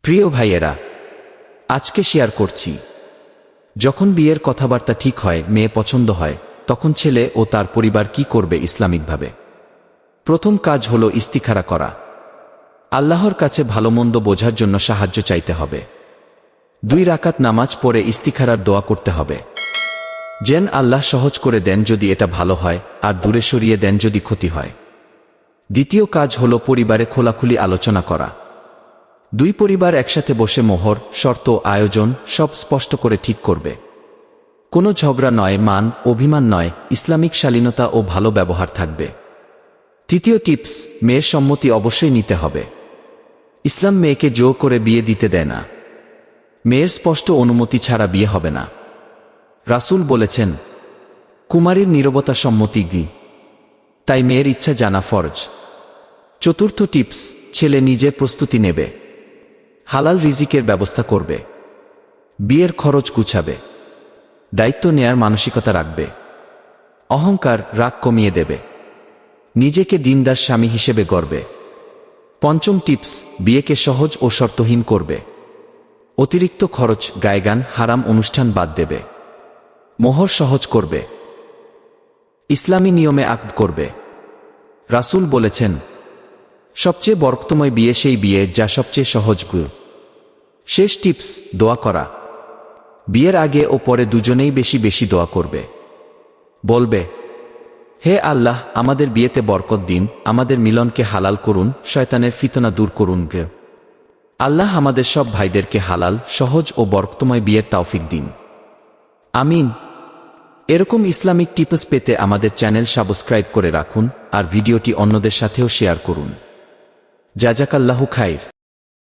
প্রিয় ভাইয়েরা, আজকে শেয়ার করছি, যখন বিয়ের কথাবার্তা ঠিক হয়, মেয়ে পছন্দ হয়, তখন ছেলে ও তার পরিবার কি করবে ইসলামিকভাবে। প্রথম কাজ হলো ইস্তিখারা করা। আল্লাহর কাছে ভালোমন্দ বোঝার জন্য সাহায্য চাইতে হবে। 2 রাকাত নামাজ পড়ে ইস্তিখারার দোয়া করতে হবে, যেন আল্লাহ সহজ করে দেন যদি এটা ভালো হয়, আর দূরে সরিয়ে দেন যদি ক্ষতি হয়। দ্বিতীয় কাজ হলো পরিবারে খোলাখুলি আলোচনা করা। 2 পরিবার একসাথে বসে মোহর, শর্ত, আয়োজন সব স্পষ্ট করে ঠিক করবে। কোনো ঝগড়া নয়, মান অভিমান নয়, ইসলামিক শালীনতা ও ভালো ব্যবহার থাকবে। তৃতীয় টিপস, মেয়ের সম্মতি অবশ্যই নিতে হবে। ইসলাম মেয়েকে জোর করে বিয়ে দিতে দেয় না। মেয়ের স্পষ্ট অনুমতি ছাড়া বিয়ে হবে না। রাসূল বলেছেন, কুমারীর নীরবতা সম্মতি গি, তাই মেয়ের ইচ্ছা জানা ফরজ। চতুর্থ টিপস, ছেলে নিজে প্রস্তুতি নেবে। হালাল রিজিকের ব্যবস্থা করবে, বিয়ের খরচ গুছাবে, দায়িত্ব নেয়ার মানসিকতা রাখবে, অহংকার রাগ কমিয়ে দেবে, নিজেকে দিনদার স্বামী হিসেবে গড়বে। পঞ্চম টিপস, বিয়েকে সহজ ও শর্তহীন করবে। অতিরিক্ত খরচ, গায়গান, হারাম অনুষ্ঠান বাদ দেবে। মোহর সহজ করবে, ইসলামী নিয়মে আকদ করবে। রাসূল বলেছেন, সবচেয়ে বরকতময় বিয়ে সেই বিয়ে যা সবচেয়ে সহজ। শেষ টিপস, দোয়া করা। বিয়ের আগে ও পরে দুজনেই বেশি বেশি দোয়া করবে। বলবে, হে আল্লাহ, আমাদের বিয়েতে বরকত দিন, আমাদের মিলনকে হালাল করুন, শয়তানের ফিতনা দূর করুন। আল্লাহ আমাদের সব ভাইদেরকে হালাল, সহজ ও বরকতময় বিয়ের তৌফিক দিন। আমিন। এরকম ইসলামিক টিপস পেতে আমাদের চ্যানেল সাবস্ক্রাইব করে রাখুন আর ভিডিওটি অন্যদের সাথেও শেয়ার করুন। জাযাকাল্লাহু খাইর।